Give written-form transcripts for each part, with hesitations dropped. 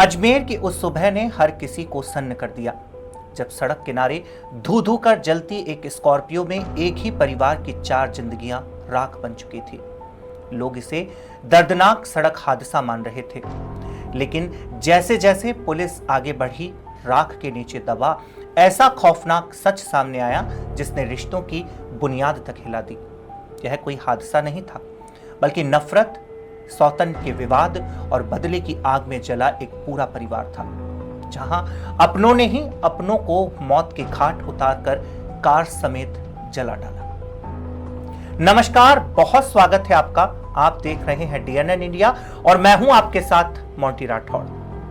अजमेर की उस सुबह ने हर किसी को सन्न कर दिया, जब सड़क किनारे धू धू कर जलती एक स्कॉर्पियो में एक ही परिवार की 4 जिंदगियां राख बन चुकी थी। लोग इसे दर्दनाक सड़क हादसा मान रहे थे, लेकिन जैसे जैसे पुलिस आगे बढ़ी, राख के नीचे दबा ऐसा खौफनाक सच सामने आया जिसने रिश्तों की बुनियाद तक हिला दी। यह कोई हादसा नहीं था, बल्कि नफरत, सौतन के विवाद और बदले की आग में जला एक पूरा परिवार था, जहां अपनों ने ही अपनों को मौत के घाट उतारकर कार समेत जला डाला। नमस्कार, बहुत स्वागत है आपका। आप देख रहे हैं DNN इंडिया और मैं हूं आपके साथ मोंटी राठौड़।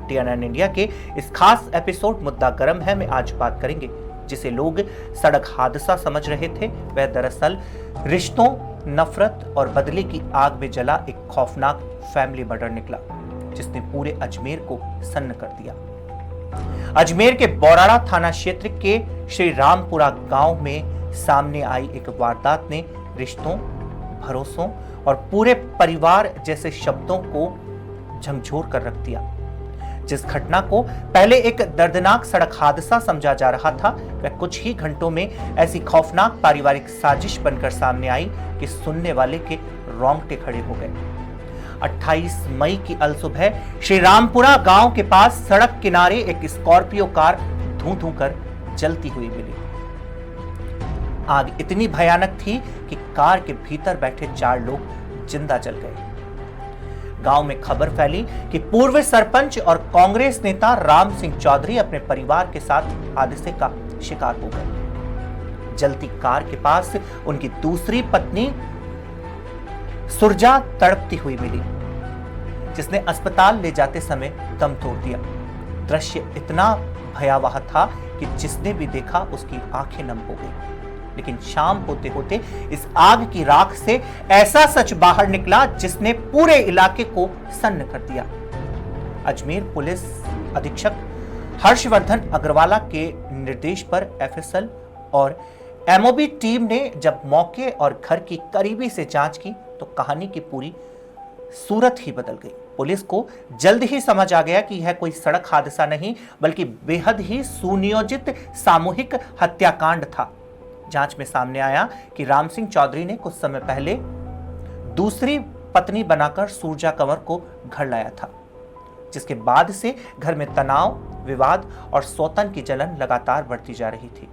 DNN इंडिया के इस खास एपिसोड मुद्दा गर्म है में आज बात करेंगे, जिसे लोग सड़क हादसा समझ रहे थे, वह दरअसल रिश्तों, नफरत और बदले की आग में जला एक खौफनाक फैमिली मर्डर निकला, जिसने पूरे अजमेर को सन्न कर दिया। अजमेर के बौराड़ा थाना क्षेत्र के श्री रामपुरा गांव में सामने आई एक वारदात ने रिश्तों, भरोसों और पूरे परिवार जैसे शब्दों को झकझोर कर रख दिया। जिस घटना को पहले एक दर्दनाक सड़क हादसा समझा जा रहा था, वह कुछ ही घंटों में ऐसी खौफनाक पारिवारिक साजिश बनकर सामने आई कि सुनने वाले के रोंगटे खड़े हो गए। 28 मई की अलसुबह श्री रामपुरा गांव के पास सड़क किनारे एक स्कॉर्पियो कार धूं धूं कर जलती हुई मिली। आग इतनी भयानक थी कि कार के भीतर बैठे 4 लोग जिंदा जल गए। गांव में खबर फैली कि पूर्व सरपंच और कांग्रेस नेता राम सिंह चौधरी अपने परिवार के साथ हादसे का शिकार हो गए। जलती कार के पास उनकी दूसरी पत्नी सुरजा तड़पती हुई मिली, जिसने अस्पताल ले जाते समय दम तोड़ दिया। दृश्य इतना भयावह था कि जिसने भी देखा उसकी आंखें नम हो गई। लेकिन शाम होते होते इस आग की राख से ऐसा सच बाहर निकला जिसने पूरे इलाके को सन्न कर दिया। अजमेर पुलिस अधीक्षक हर्षवर्धन अग्रवाला के निर्देश पर FSL और MOB टीम ने जब मौके और घर की करीबी से जांच की तो कहानी की पूरी सूरत ही बदल गई। पुलिस को जल्द ही समझ आ गया कि यह कोई सड़क हादसा नहीं, बल्कि बेहद ही सुनियोजित सामूहिक हत्याकांड था। जांच में सामने आया कि राम सिंह चौधरी ने कुछ समय पहले दूसरी पत्नी बनाकर सुरजा कंवर को घर लाया था, जिसके बाद से घर में तनाव, विवाद और सौतन की जलन लगातार बढ़ती जा रही थी।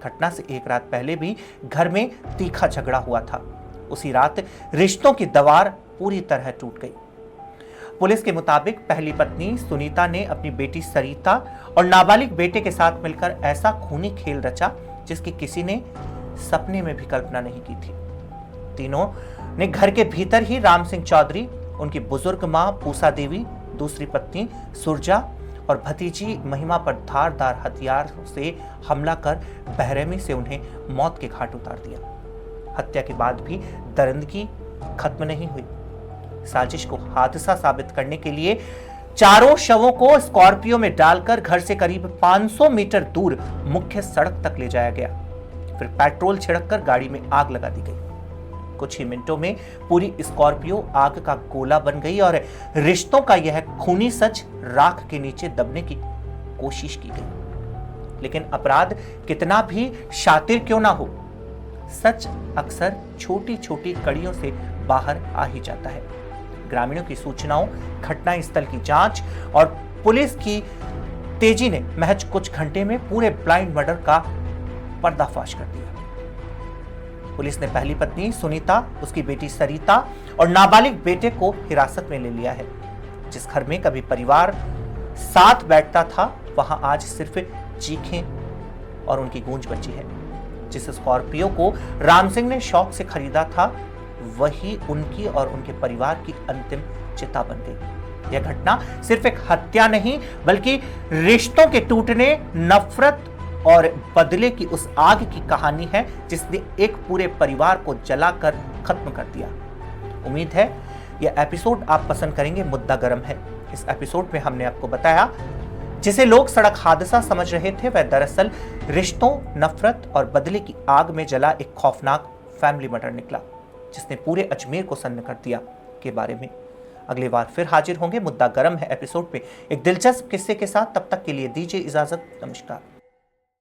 घटना से एक रात पहले भी घर में तीखा झगड़ा हुआ था। उसी रात रिश्तों की दीवार पूरी तरह टूट गई। पुलिस के मुताबिक पहली पत्नी सुनीता ने अपनी बेटी सरिता और नाबालिग बेटे के साथ मिलकर ऐसा खूनी खेल रचा जिसकी किसी ने सपने में भी कल्पना नहीं की थी। तीनों ने घर के भीतर ही राम सिंह चौधरी, उनकी बुजुर्ग मां पूसा देवी, दूसरी पत्नी सुरजा और भतीजी महिमा पर धारदार हथियार से हमला कर बेरहमी से उन्हें मौत के घाट उतार दिया। हत्या के बाद भी दरिंदगी खत्म नहीं हुई। साजिश को हादसा साबित करने के लिए चारों शवों को स्कॉर्पियो में डालकर घर से करीब 500 मीटर दूर मुख्य सड़क तक ले जाया गया। फिर पेट्रोल छिड़ककर गाड़ी में आग लगा दी गई। कुछ ही मिनटों में पूरी स्कॉर्पियो आग का गोला बन गई और रिश्तों का यह खूनी सच राख के नीचे दबने की कोशिश की गई। लेकिन अपराध कितना भी शातिर क्यों ना हो, सच अक्सर छोटी छोटी कड़ियों से बाहर आ ही जाता है। ग्रामीणों की सूचनाओं, घटनास्थल की जांच और पुलिस की तेजी ने महज कुछ घंटे में पूरे ब्लाइंड मर्डर का पर्दाफाश कर दिया। पुलिस ने पहली पत्नी सुनीता, उसकी बेटी सरिता और नाबालिग बेटे को हिरासत में ले लिया है। जिस घर में कभी परिवार साथ बैठता था, वहां आज सिर्फ चीखें और उनकी गूंज बची है। जिस स्कॉर्पियो को राम सिंह ने शौक से खरीदा था, वही उनकी और उनके परिवार की अंतिम चिता बन गई। यह घटना सिर्फ एक हत्या नहीं, बल्कि रिश्तों के टूटने, नफरत और बदले की उस आग की कहानी है जिसने एक पूरे परिवार को जलाकर खत्म कर दिया। उम्मीद है यह एपिसोड आप पसंद करेंगे। मुद्दा गर्म है। इस एपिसोड में हमने आपको बताया जिसे लोग सड़क हादसा समझ रहे थे, वह दरअसल रिश्तों, नफरत और बदले की आग में जला एक खौफनाक फैमिली मर्डर निकला, जिसने पूरे अजमेर को सन्न कर दिया। के बारे में अगली बार फिर हाजिर होंगे मुद्दा गर्म है एपिसोड पे एक दिलचस्प किस्से के साथ। तब तक के लिए दीजिए इजाजत। नमस्कार।